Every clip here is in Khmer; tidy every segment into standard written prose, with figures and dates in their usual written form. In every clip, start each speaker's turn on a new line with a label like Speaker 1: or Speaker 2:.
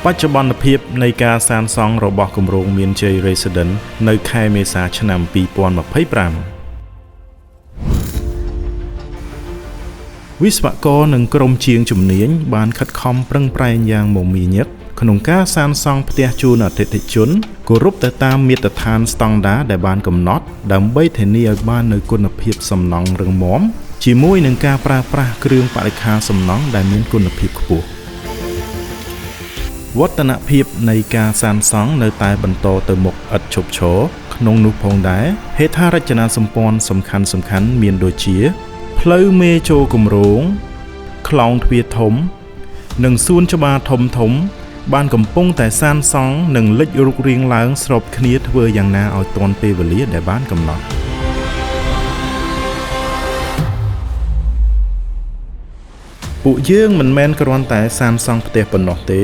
Speaker 1: បច្ចុប្បន្នភាពនៃការសាងសង់របស់គម្រោងមានជ័យ Residence នៅខែមេសាឆ្នាំ 2025 វិស្វករនិងក្រុមជាងជំនាញបានខិតខំប្រឹងប្រែងយ៉ាងមមាញឹកក្នុងការសាងសង់ផ្ទះជូនអតិថិជនគោរពទៅតាមមាត្រដ្ឋានស្តង់ដារដែលបានកំណត់ដើម្បីធានាឲ្យបាននូវគុណភាពសំណង់រឹងមាំជាមួយនឹងការប្រើប្រាស់គ្រឿងបរិក្ខារសំណង់ដែលមានគុណភាពខ្ពស់វឌ្ឍនភាពនៃការសាងសង់នៅតែបន្តទៅមុខឥតឈប់ឈរក្នុងនោះផងដែរហេដ្ឋារចនាសម្ព័ន្ធសំខាន់ៗមានដូចជាផ្លូវមេចូលគម្រោងខ្លោងទ្វារធំនិងសួនច្បារធំបានកំពុងតែសាងសង់និងលេចរូបរាងឡើងស្របគ្នាធ្វើយ៉ាងណាឲ្យទាន់ពេលវេលាដែលបានកំណត់ពួកយើងមិនមែនគ្រាន់តែសាងសង់ផ្ទះប៉ុណ្ណោះទេ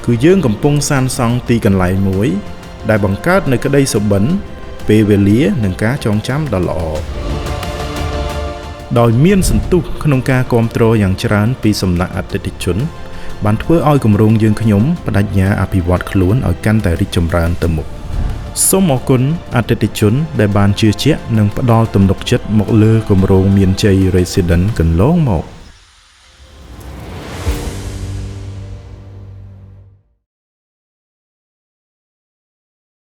Speaker 1: គឺយើងកំពុងសាងសង់ទីកន្លែងមួយដែលបង្កើតនូវក្តីសុបិនពេលវេលានិងការចងចាំដ៏ល្អដោយមានសន្ទុះក្នុងការគាំទ្រយ៉ាងច្រើនពីសំណាក់អតិថិជនបានធ្វើឲ្យគម្រោងយើងខ្ញុំបដិញ្ញាអភិវឌ្ឍខ្លួនឲ្យកាន់តែរីកចម្រើនទៅមុខសូមអរគុណអតិថិជនដែលបានជឿជាក់និងផ្ដល់ទំនុកចិត្តមកលើគម្រោងមានជ័យ Residence កន្លងមក